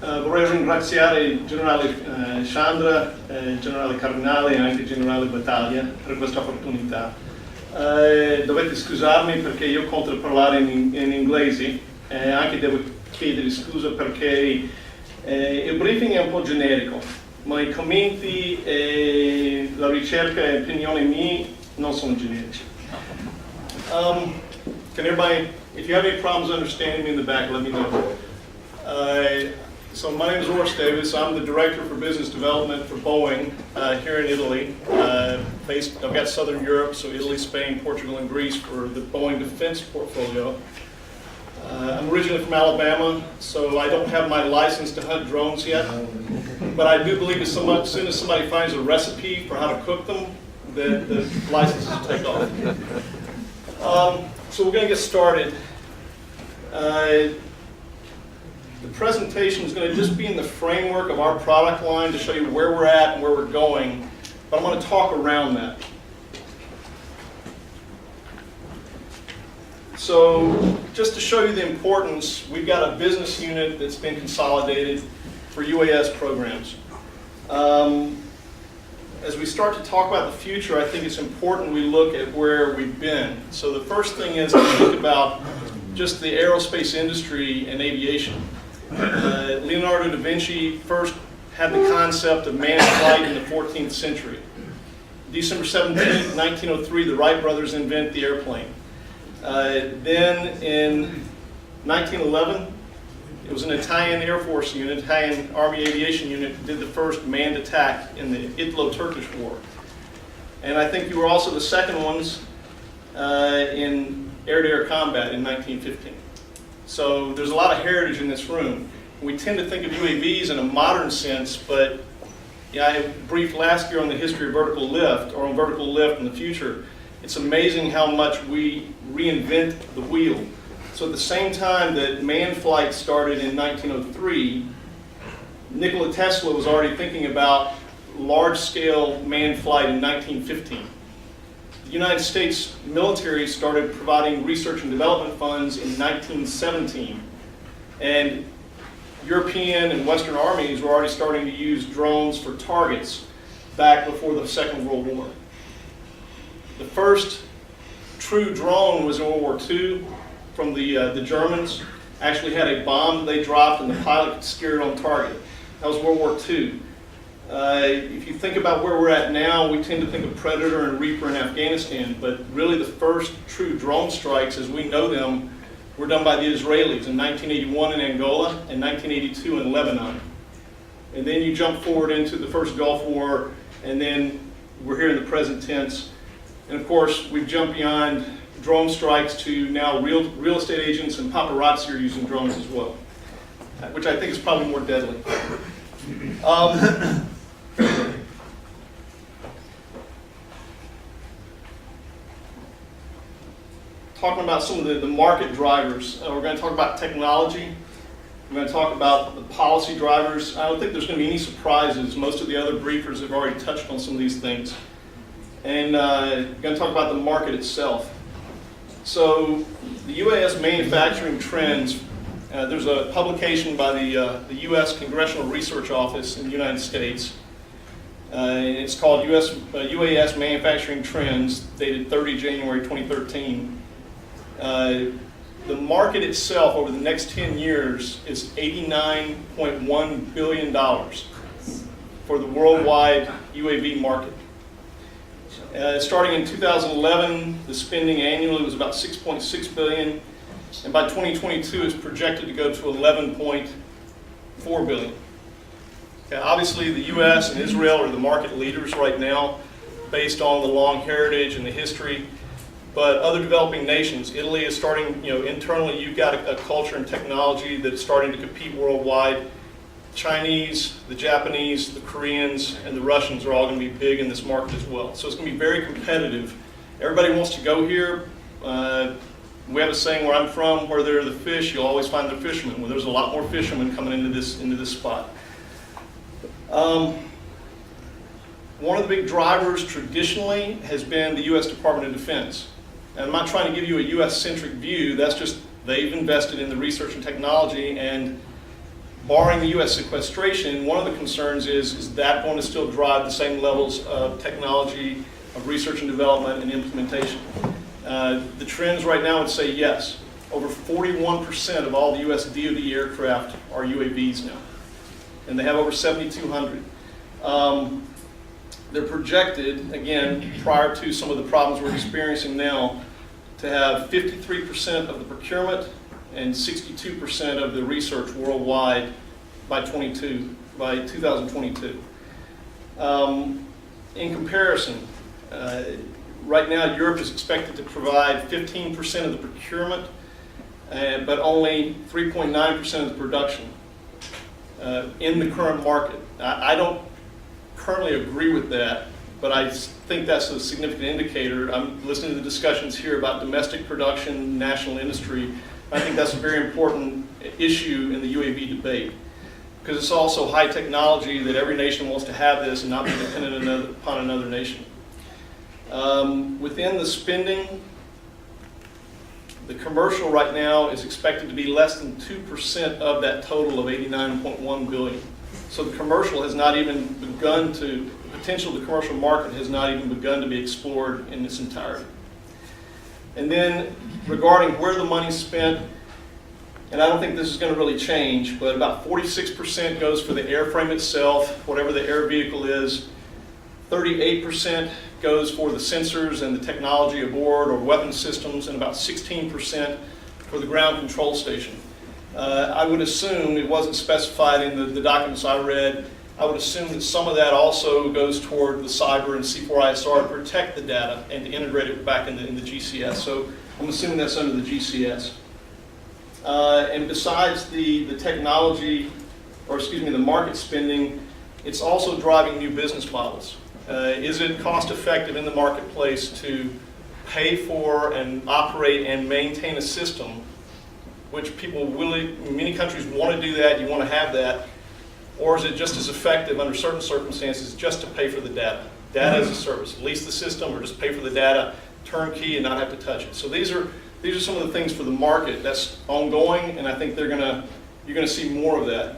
Vorrei ringraziare il generale Chandra, il generale Cardinale e anche il generale Battaglia per questa opportunità. Dovete scusarmi perché io conto parlare in inglese e anche devo chiedere scusa perché il briefing è un po' generico, ma i commenti e la ricerca e opinioni mie non sono generici. Can everybody, if you have any problems understanding me in the back, let me know. So my name is Horace Davis. I'm the Director for Business Development for Boeing here in Italy. I've got Southern Europe, so Italy, Spain, Portugal, and Greece for the Boeing defense portfolio. I'm originally from Alabama, so I don't have my license to hunt drones yet. But I do believe as soon as somebody finds a recipe for how to cook them, the licenses will take off. So we're going to get started. The presentation is going to just be in the framework of our product line to show you where we're at and where we're going, but I'm going to talk around that. So just to show you the importance, we've got a business unit that's been consolidated for UAS programs. As we start to talk about the future, I think it's important we look at where we've been. So the first thing is to think about just the aerospace industry and aviation. Leonardo da Vinci first had the concept of manned flight in the 14th century. December 17, 1903, the Wright brothers invent the airplane. Then in 1911, it was an Italian Air Force unit, Italian Army Aviation Unit, did the first manned attack in the Italo-Turkish War. And I think you were also the second ones in air-to-air combat in 1915. So there's a lot of heritage in this room. We tend to think of UAVs in a modern sense, but I briefed last year on the history of vertical lift, or on vertical lift in the future. It's amazing how much we reinvent the wheel. So at the same time that manned flight started in 1903, Nikola Tesla was already thinking about large-scale manned flight in 1915. The United States military started providing research and development funds in 1917. And European and Western armies were already starting to use drones for targets back before the Second World War. The first true drone was in World War II from the Germans. Actually had a bomb they dropped and the pilot could steer it on target. That was World War II. If you think about where we're at now, we tend to think of Predator and Reaper in Afghanistan, but really the first true drone strikes as we know them were done by the Israelis in 1981 in Angola and 1982 in Lebanon. And then you jump forward into the first Gulf War, and then we're here in the present tense. And of course, we've jumped beyond drone strikes to now real estate agents and paparazzi are using drones as well, which I think is probably more deadly. Talking about some of the market drivers. We're going to talk about technology. We're going to talk about the policy drivers. I don't think there's going to be any surprises. Most of the other briefers have already touched on some of these things. And we're going to talk about the market itself. So the UAS manufacturing trends, there's a publication by the U.S. Congressional Research Office in the United States. It's called UAS Manufacturing Trends, dated 30 January 2013. The market itself over the next 10 years is $89.1 billion for the worldwide UAV market. Starting in 2011, the spending annually was about $6.6 billion, and by 2022 it's projected to go to $11.4 billion. Obviously, the U.S. and Israel are the market leaders right now, based on the long heritage and the history. But other developing nations, Italy is starting, internally you've got a culture and technology that's starting to compete worldwide. Chinese, the Japanese, the Koreans, and the Russians are all going to be big in this market as well. So it's going to be very competitive. Everybody wants to go here. We have a saying where I'm from, where there are the fish, you'll always find the fishermen. Well, there's a lot more fishermen coming into this spot. One of the big drivers traditionally has been the U.S. Department of Defense. And I'm not trying to give you a U.S.-centric view, that's just they've invested in the research and technology, and barring the U.S. sequestration, one of the concerns is that going to still drive the same levels of technology, of research and development and implementation? The trends right now would say yes. Over 41% of all the U.S. DoD aircraft are UAVs now, and they have over 7,200. They're projected, again, prior to some of the problems we're experiencing now, to have 53% of the procurement and 62% of the research worldwide by 2022. In comparison, right now Europe is expected to provide 15% of the procurement, but only 3.9% of the production in the current market. I don't currently agree with that, but I think that's a significant indicator. I'm listening to the discussions here about domestic production, national industry. I think that's a very important issue in the UAV debate, because it's also high technology that every nation wants to have this and not be dependent upon another nation. Within the spending, the commercial right now is expected to be less than 2% of that total of $89.1 billion. So the commercial has not even begun to, the potential of the commercial market has not even begun to be explored in its entirety. And then regarding where the money's spent, and I don't think this is going to really change, but about 46% goes for the airframe itself, whatever the air vehicle is. 38% goes for the sensors and the technology aboard or weapon systems, and about 16% for the ground control station. I would assume, it wasn't specified in the documents I read, I would assume that some of that also goes toward the cyber and C4ISR to protect the data and to integrate it back in the GCS. So I'm assuming that's under the GCS. And besides the technology, or excuse me, the market spending, it's also driving new business models. Is it cost effective in the marketplace to pay for and operate and maintain a system, which people really, many countries want to do that, you want to have that, or is it just as effective under certain circumstances just to pay for the data? Data as a service, lease the system or just pay for the data, turnkey and not have to touch it. So these are some of the things for the market that's ongoing, and I think you're going to see more of that.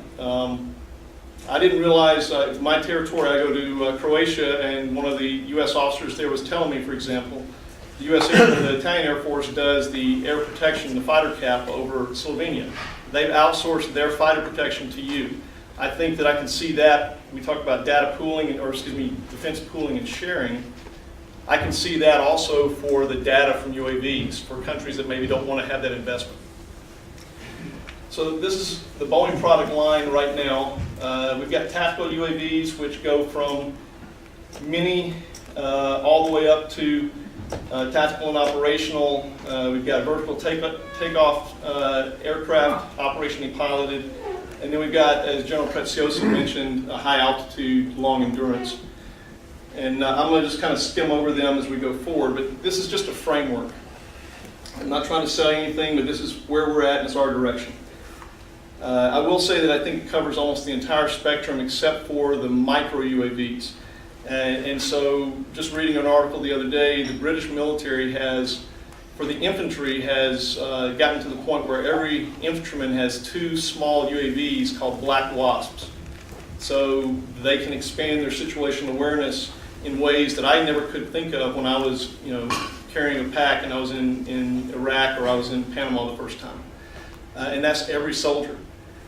I didn't realize, my territory, I go to Croatia, and one of the U.S. officers there was telling me, for example, the Italian Air Force does the air protection, the fighter cap over Slovenia. They've outsourced their fighter protection to you. I think that I can see that. We talk about data pooling, or excuse me, defense pooling and sharing. I can see that also for the data from UAVs for countries that maybe don't want to have that investment. So this is the Boeing product line right now. We've got tactical UAVs, which go from mini all the way up to tactical and operational. We've got vertical takeoff aircraft, operationally piloted. And then we've got, as General Preziosi mentioned, a high altitude, long endurance. And I'm going to just kind of skim over them as we go forward, but this is just a framework. I'm not trying to sell you anything, but this is where we're at and it's our direction. I will say that I think it covers almost the entire spectrum except for the micro UAVs. And so, just reading an article the other day, the British military has, for the infantry, has gotten to the point where every infantryman has 2 small UAVs called Black Wasps. So they can expand their situational awareness in ways that I never could think of when I was, carrying a pack and I was in Iraq or I was in Panama the first time. And that's every soldier.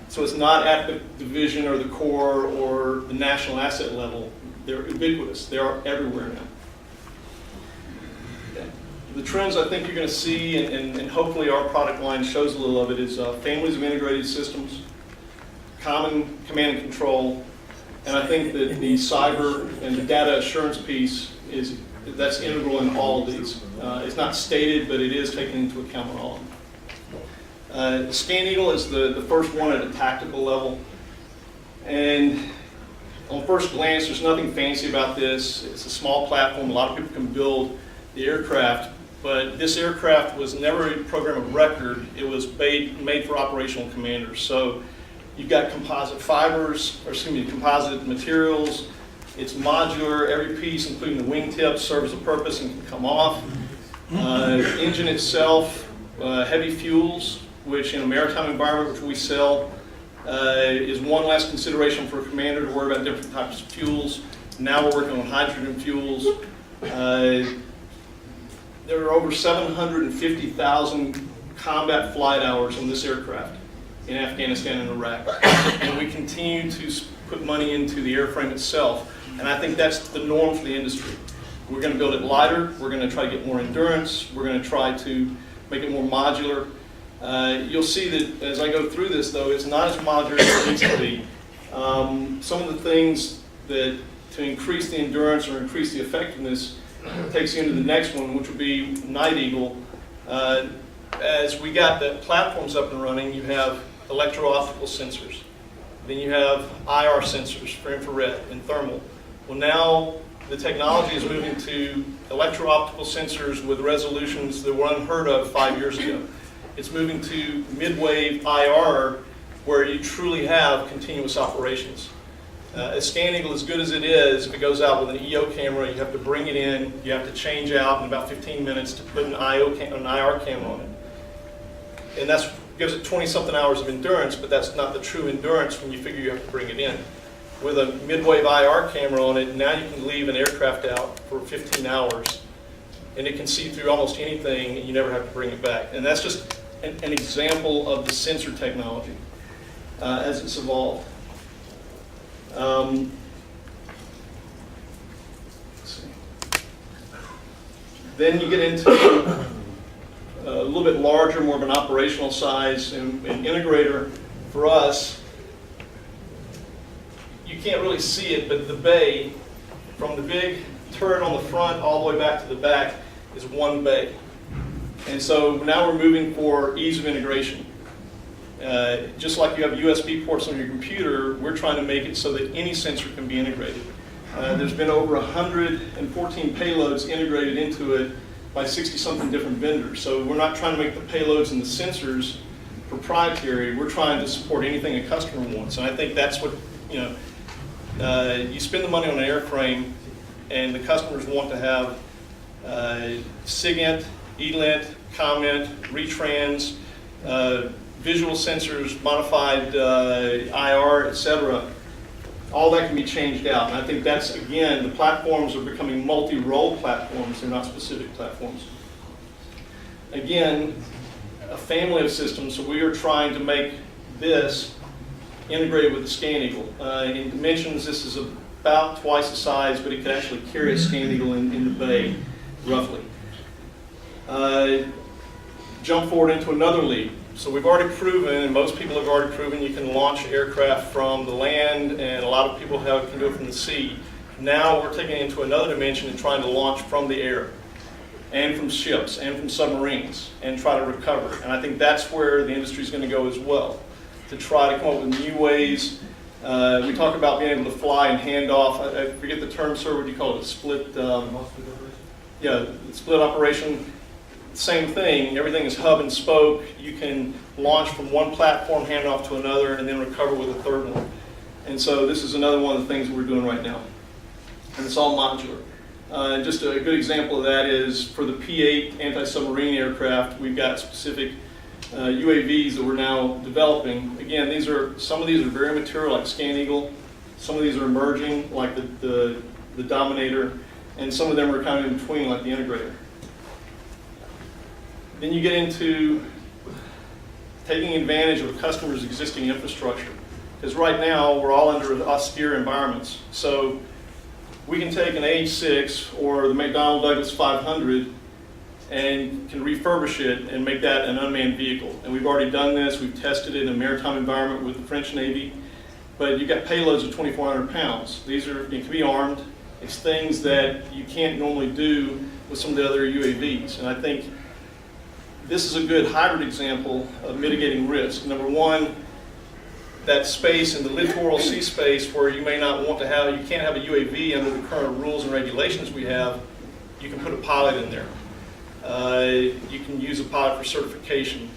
So it's not at the division or the corps or the national asset level. They're ubiquitous. They are everywhere now. Okay. The trends I think you're going to see, and hopefully our product line shows a little of it, is families of integrated systems, common command and control, and I think that the cyber and the data assurance piece that's integral in all of these. It's not stated, but it is taken into account on all of them. Scan Eagle is the first one at a tactical level, and on first glance, there's nothing fancy about this. It's a small platform. A lot of people can build the aircraft, but this aircraft was never a program of record. It was made for operational commanders. So you've got composite fibers, or excuse me, composite materials. It's modular. Every piece, including the wingtip, serves a purpose and can come off. Engine itself, heavy fuels, which in a maritime environment, which we sell, is one less consideration for a commander to worry about different types of fuels. Now we're working on hydrogen fuels. There are over 750,000 combat flight hours on this aircraft in Afghanistan and Iraq. And we continue to put money into the airframe itself. And I think that's the norm for the industry. We're going to build it lighter. We're going to try to get more endurance. We're going to try to make it more modular. You'll see that as I go through this, though, it's not as modular as it needs to be. Some of the things that to increase the endurance or increase the effectiveness takes you into the next one, which would be Night Eagle. As we got the platforms up and running, you have electro-optical sensors. Then you have IR sensors for infrared and thermal. Well, now the technology is moving to electro-optical sensors with resolutions that were unheard of 5 years ago. It's moving to mid-wave IR, where you truly have continuous operations. A Scan Eagle, as good as it is, if it goes out with an EO camera, you have to bring it in, you have to change out in about 15 minutes to put an IR camera on it. And that gives it 20-something hours of endurance, but that's not the true endurance when you figure you have to bring it in. With a mid-wave IR camera on it, now you can leave an aircraft out for 15 hours, and it can see through almost anything, and you never have to bring it back. And that's just an example of the sensor technology as it's evolved. Let's see. Then you get into a little bit larger, more of an operational size, and integrator for us. You can't really see it, but the bay, from the big turret on the front all the way back to the back, is one bay. And so now we're moving for ease of integration. Just like you have USB ports on your computer, we're trying to make it so that any sensor can be integrated. There's been over 114 payloads integrated into it by 60-something different vendors. So we're not trying to make the payloads and the sensors proprietary. We're trying to support anything a customer wants. And I think that's what, you spend the money on an airframe, and the customers want to have SIGINT, ELINT, comment, retrans, visual sensors, modified IR, etc. All that can be changed out. And I think that's, again, the platforms are becoming multi-role platforms. They're not specific platforms. Again, a family of systems, so we are trying to make this integrated with the Scan Eagle. In dimensions, this is about twice the size, but it can actually carry a Scan Eagle in the bay, roughly. Jump forward into another leap. So we've already proven, and most people have already proven, you can launch aircraft from the land, and a lot of people can do it from the sea. Now we're taking it into another dimension and trying to launch from the air, and from ships, and from submarines, and try to recover. And I think that's where the industry is going to go as well, to try to come up with new ways. We talk about being able to fly and hand off. I forget the term, sir. What do you call it? Split. Split operation. Same thing. Everything is hub and spoke. You can launch from one platform, hand off to another, and then recover with a third one. And so this is another one of the things we're doing right now. And it's all modular. Just a good example of that is for the P-8 anti-submarine aircraft, we've got specific UAVs that we're now developing. Again, some of these are very mature, like Scan Eagle. Some of these are emerging, like the Dominator. And some of them are kind of in between, like the Integrator. Then you get into taking advantage of a customer's existing infrastructure. Because right now, we're all under austere environments. So we can take an AH-6 or the McDonnell Douglas 500 and can refurbish it and make that an unmanned vehicle. And we've already done this. We've tested it in a maritime environment with the French Navy. But you've got payloads of 2,400 pounds. It can be armed. It's things that you can't normally do with some of the other UAVs. And I think this is a good hybrid example of mitigating risk. Number one, that space in the littoral sea space where you may not want to have, you can't have a UAV under the current rules and regulations we have, you can put a pilot in there. You can use a pilot for certification.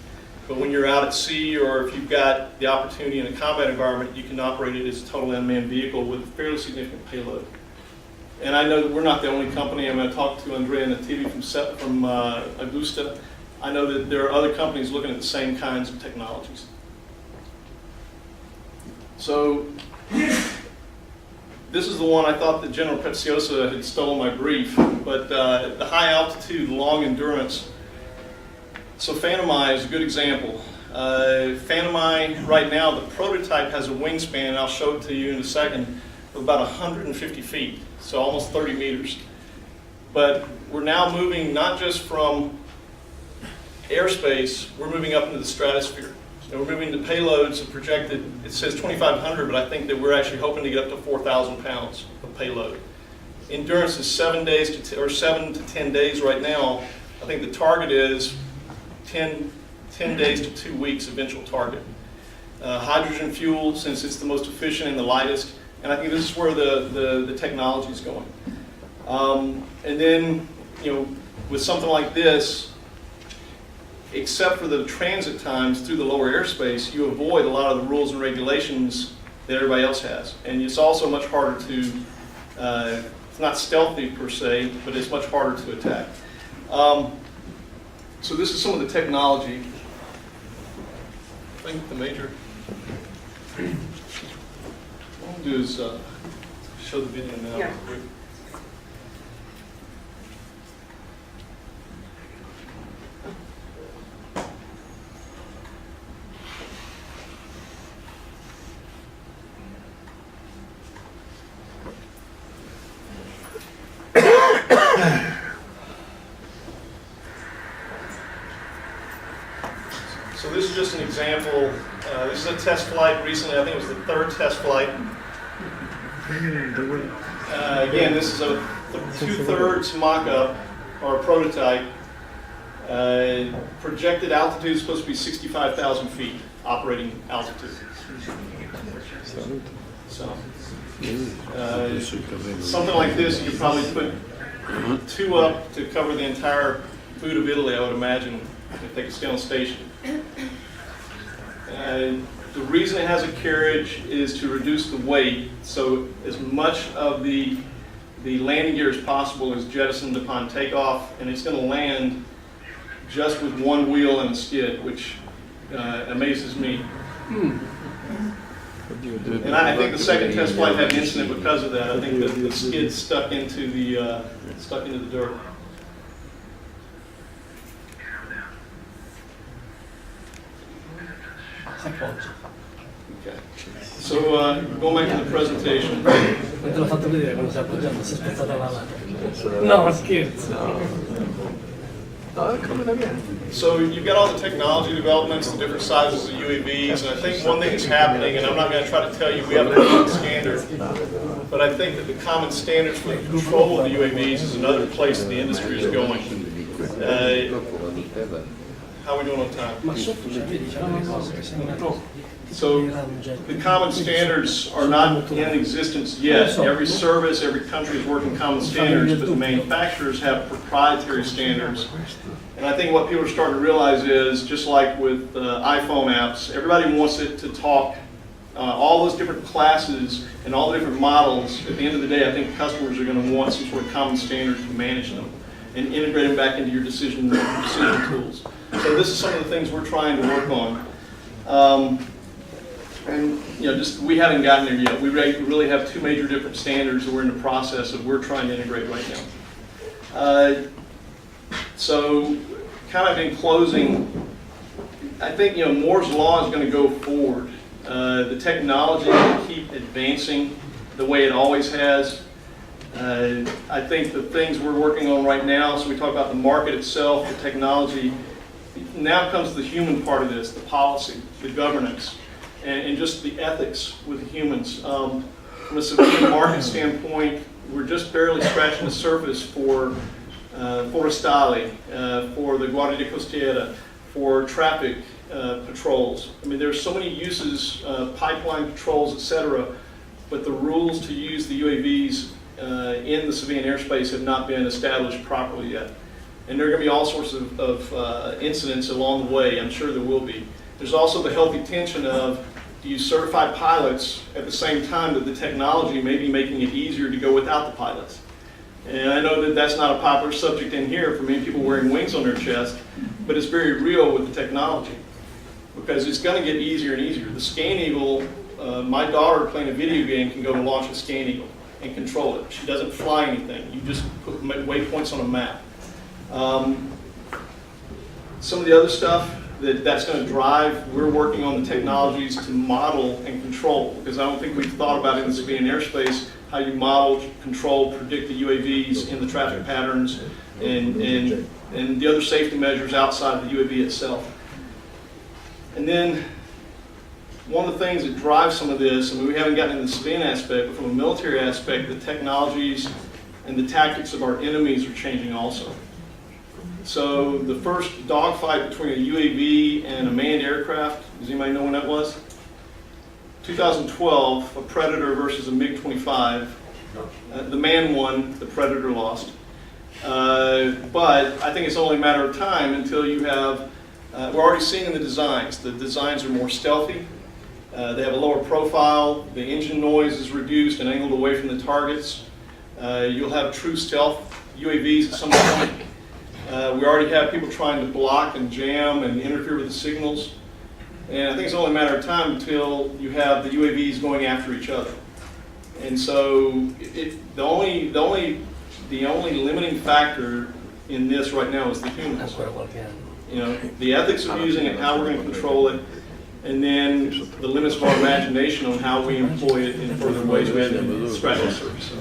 But when you're out at sea, or if you've got the opportunity in a combat environment, you can operate it as a total unmanned vehicle with a fairly significant payload. And I know that we're not the only company. I'm going to talk to Andrea Nativi from Augusta. I know that there are other companies looking at the same kinds of technologies. So this is the one I thought that General Preziosa had stolen my brief, but the high altitude, long endurance. So Phantom Eye is a good example. Phantom Eye, right now, the prototype has a wingspan, and I'll show it to you in a second, of about 150 feet, so almost 30 meters. But we're now moving not just from airspace, we're moving up into the stratosphere. And we're moving the payloads of projected, it says 2,500, but I think that we're actually hoping to get up to 4,000 pounds of payload. Endurance is 7 to 10 days right now. I think the target is 10 days to 2 weeks eventual target. Hydrogen fuel, since it's the most efficient and the lightest, and I think this is where the technology is going. And then, with something like this, except for the transit times through the lower airspace, you avoid a lot of the rules and regulations that everybody else has. And it's also much harder to, it's not stealthy per se, but it's much harder to attack. So this is some of the technology. I think the major, what I'll do is show the video now. Yeah. So this is just an example. This is a test flight recently. I think it was the 3rd test flight. Again, this is a 2/3 mock-up or prototype. Projected altitude is supposed to be 65,000 feet operating altitude. So something like this, you could probably put 2 up to cover the entire boot of Italy, I would imagine, if they could stay on station. The reason it has a carriage is to reduce the weight, so as much of the landing gear as possible is jettisoned upon takeoff, and it's going to land just with 1 wheel and a skid, which amazes me. And I think the 2nd test flight had an incident because of that. I think that the skid stuck into the dirt. Okay. So going back to the presentation. Te l'ho fatto vedere quando si è appoggiato, si è spezzata la mano. No, scherzo. So you've got all the technology developments, the different sizes of UAVs, and I think one thing that's happening, and I'm not going to try to tell you we have a common standard, but I think that the common standards for the control of the UAVs is another place that the industry is going. How are we doing on time? Ma sotto c'è, vedi, c'è una cosa che sembra. So the common standards are not in existence yet. Every service, every country is working common standards, but the manufacturers have proprietary standards. And I think what people are starting to realize is, just like with iPhone apps, everybody wants it to talk, all those different classes and all the different models. At the end of the day, I think customers are going to want some sort of common standard to manage them and integrate them back into your decision tools. So this is some of the things we're trying to work on. And just we haven't gotten there yet. We really have 2 major different standards that we're in the process of we're trying to integrate right now. So kind of in closing, I think Moore's Law is going to go forward. The technology will keep advancing the way it always has. I think the things we're working on right now, so we talk about the market itself, the technology, now comes the human part of this, the policy, the governance, and just the ethics with the humans. From a civilian market standpoint, we're just barely scratching the surface for forestali, for the Guardia Costiera, for traffic patrols. I mean, there's so many uses, pipeline patrols, etc., but the rules to use the UAVs in the civilian airspace have not been established properly yet. And there are going to be all sorts of incidents along the way. I'm sure there will be. There's also the healthy tension of, do you certify pilots at the same time that the technology may be making it easier to go without the pilots? And I know that that's not a popular subject in here for many people wearing wings on their chest, but it's very real with the technology because it's going to get easier and easier. The Scan Eagle my daughter playing a video game can go and launch a scan eagle and control it. She doesn't fly anything. You just put waypoints on a map. Some of the other stuff that's going to drive, we're working on the technologies to model and control, because I don't think we've thought about in the civilian airspace how you model, control, predict the UAVs in the traffic patterns and the other safety measures outside of the UAV itself. And then one of the things that drives some of this, I mean, we haven't gotten into the civilian aspect, but from a military aspect, the technologies and the tactics of our enemies are changing also. So the first dogfight between a UAV and a manned aircraft, does anybody know when that was? 2012, a Predator versus a MiG-25. The man won, the Predator lost. But I think it's only a matter of time until you have, we're already seeing in the designs. The designs are more stealthy. They have a lower profile. The engine noise is reduced and angled away from the targets. You'll have true stealth UAVs at some point. We already have people trying to block and jam and interfere with the signals. And I think it's only a matter of time until you have the UAVs going after each other. And so the only limiting factor in this right now is the humans. You know, the ethics of using it, how we're going to control it, and then the limits of our imagination on how we employ it in further ways rather than scratch the surface.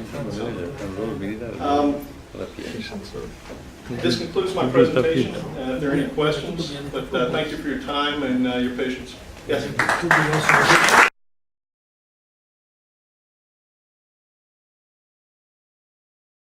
This concludes my presentation. If there are any questions, but thank you for your time and your patience. Yes?